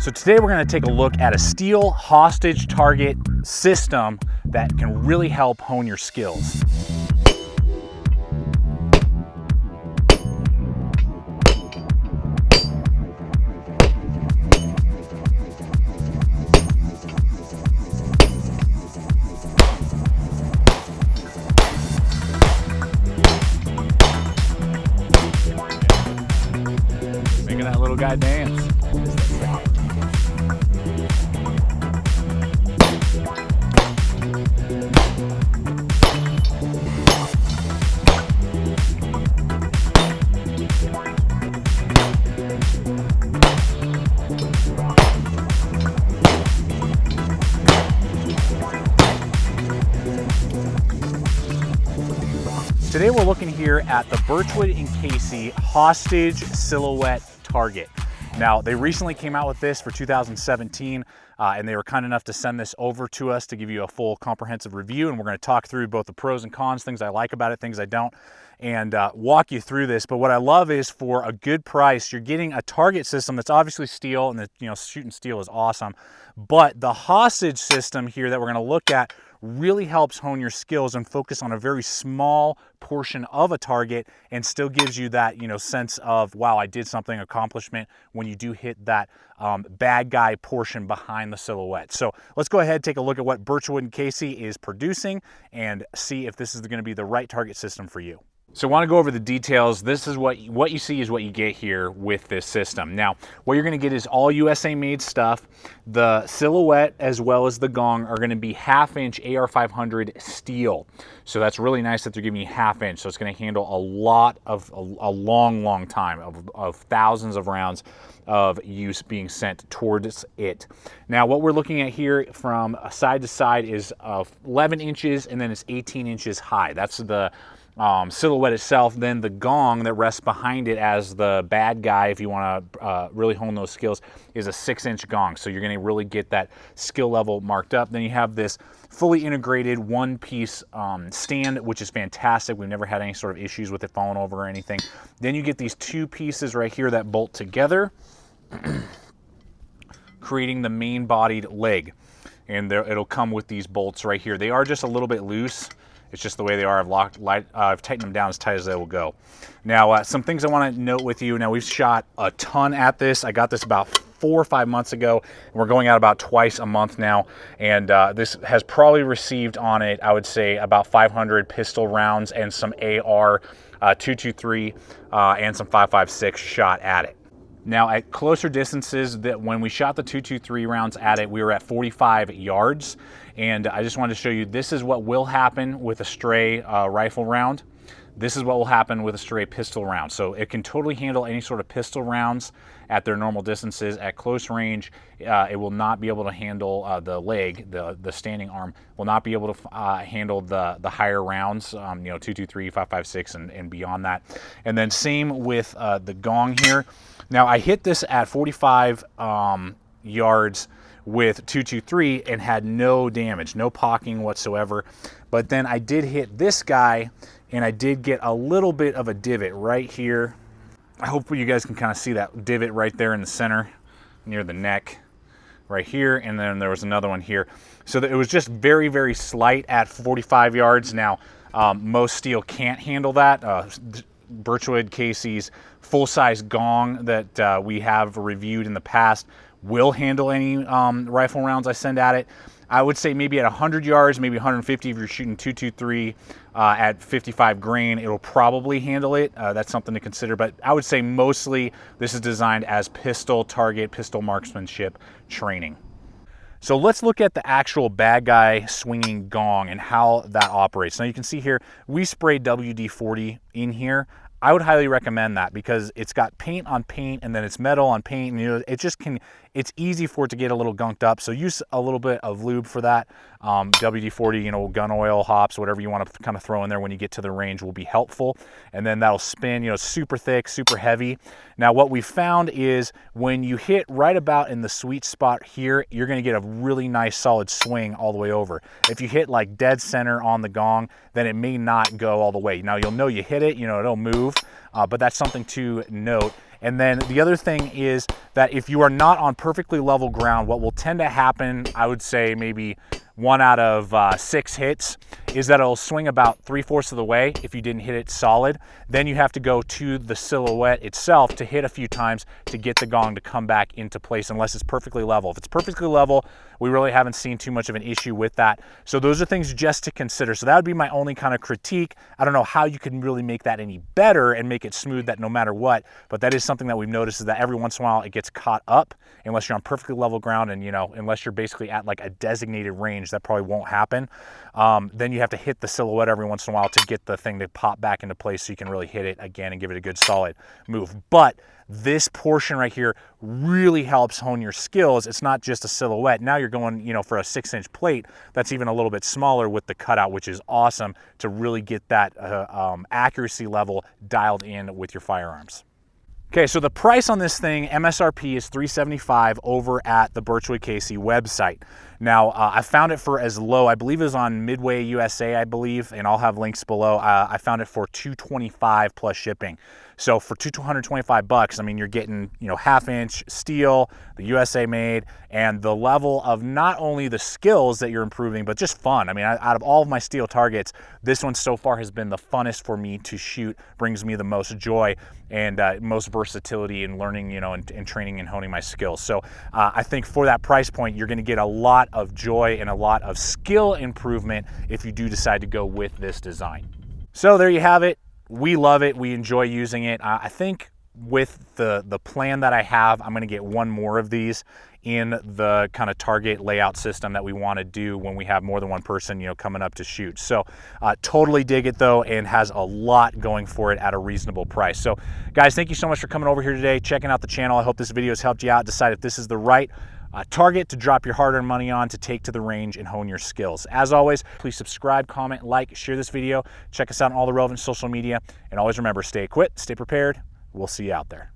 So today we're going to take a look at a steel hostage target system that can really help hone your skills. Making that little guy dance. Today we're looking here at the Birchwood and KELTY Hostage Silhouette Target. Now, they recently came out with this for 2017, and they were kind enough to send this over to us to give you a full comprehensive review, and we're going to talk through both the pros and cons, things I like about it, things I don't, and walk you through this. But what I love is for a good price, you're getting a target system that's obviously steel, and shooting steel is awesome, but the hostage system here that we're going to look at really helps hone your skills and focus on a very small portion of a target and still gives you that, sense of, wow, I did something, accomplishment when you do hit that bad guy portion behind the silhouette. So let's go ahead, take a look at what Birchwood and KELTY is producing and see if this is going to be the right target system for you. So I want to go over the details. This is what you see is what you get here with this system. Now, what you're going to get is all USA made stuff. The silhouette as well as the gong are going to be 1/2-inch AR500 steel. So that's really nice that they're giving you 1/2-inch. So it's going to handle a lot of, a long time of thousands of rounds of use being sent towards it. Now, what we're looking at here from side to side is 11 inches and then it's 18 inches high. That's the silhouette itself. Then the gong that rests behind it as the bad guy, if you want to really hone those skills, is a 6-inch gong. So you're going to really get that skill level marked up. Then you have this fully integrated one-piece stand, which is fantastic. We've never had any sort of issues with it falling over or anything. Then you get these two pieces right here that bolt together, creating the main-bodied leg. And it'll come with these bolts right here. They are just a little bit loose. It's just the way they are. I've tightened them down as tight as they will go. Now, some things I want to note with you. Now, we've shot a ton at this. I got this about 4 or 5 months ago, and we're going out about twice a month now. And this has probably received on it, I would say, about 500 pistol rounds and some AR 223 and some 5.56 shot at it. Now, at closer distances, that when we shot the 223 rounds at it, we were at 45 yards. And I just wanted to show you, this is what will happen with a stray rifle round. This is what will happen with a stray pistol round. So it can totally handle any sort of pistol rounds at their normal distances. At close range, it will not be able to handle the leg, the standing arm, will not be able to handle the higher rounds, 223, 5.56, and beyond that. And then same with the gong here. Now, I hit this at 45 yards with 223 and had no damage, no pocking whatsoever. But then I did hit this guy and I did get a little bit of a divot right here. I hope you guys can kind of see that divot right there in the center near the neck right here. And then there was another one here. So it was just very, very slight at 45 yards. Now, most steel can't handle that. Birchwood KELTY's full-size gong that we have reviewed in the past will handle any rifle rounds I send at it. I would say maybe at 100 yards, maybe 150 if you're shooting 223 at 55 grain, it'll probably handle it. That's something to consider, but I would say mostly this is designed as pistol target, pistol marksmanship training. So let's look at the actual bad guy swinging gong and how that operates. Now you can see here, we sprayed WD-40 in here. I would highly recommend that because it's got paint on paint and then it's metal on paint, and it just can, it's easy for it to get a little gunked up. So use a little bit of lube for that. WD-40, gun oil, hops, whatever you want to kind of throw in there when you get to the range will be helpful. And then that'll spin, super thick, super heavy. Now what we found is when you hit right about in the sweet spot here, you're going to get a really nice solid swing all the way over. If you hit like dead center on the gong, then it may not go all the way. Now you'll know you hit it, it'll move, move, but that's something to note. And then the other thing is that if you are not on perfectly level ground, what will tend to happen, I would say maybe 1 out of 6 hits, is that it'll swing about 3/4 of the way if you didn't hit it solid. Then you have to go to the silhouette itself to hit a few times to get the gong to come back into place, unless it's perfectly level. If it's perfectly level, we really haven't seen too much of an issue with that. So those are things just to consider. So that would be my only kind of critique. I don't know how you can really make that any better and make it smooth that no matter what, but that is something that we've noticed, is that every once in a while it gets caught up unless you're on perfectly level ground, and unless you're basically at like a designated range, that probably won't happen. Then you have to hit the silhouette every once in a while to get the thing to pop back into place so you can really hit it again and give it a good solid move. But this portion right here really helps hone your skills. It's not just a silhouette. Now you're going, for a 6-inch plate that's even a little bit smaller with the cutout, which is awesome to really get that accuracy level dialed in with your firearms. Okay, so the price on this thing, MSRP, is $375 over at the Birchwood KC website. Now, I found it for as low, I believe it was on Midway USA, I believe, and I'll have links below. I found it for $225 plus shipping. So for $225, I mean, you're getting, 1/2-inch steel, the USA made, and the level of not only the skills that you're improving, but just fun. I mean, out of all of my steel targets, this one so far has been the funnest for me to shoot, brings me the most joy and most versatility in learning, and training and honing my skills. So I think for that price point, you're gonna get a lot of joy and a lot of skill improvement if you do decide to go with this design. So there you have it. We love it. We enjoy using it. I think with the plan that I have, I'm going to get one more of these in the kind of target layout system that we want to do when we have more than one person, coming up to shoot. So totally dig it though, and has a lot going for it at a reasonable price. So guys, thank you so much for coming over here today, checking out the channel. I hope this video has helped you out, decide if this is the right target to drop your hard-earned money on to take to the range and hone your skills. As always, please subscribe, comment, like, share this video. Check us out on all the relevant social media. And always remember, stay equipped, stay prepared. We'll see you out there.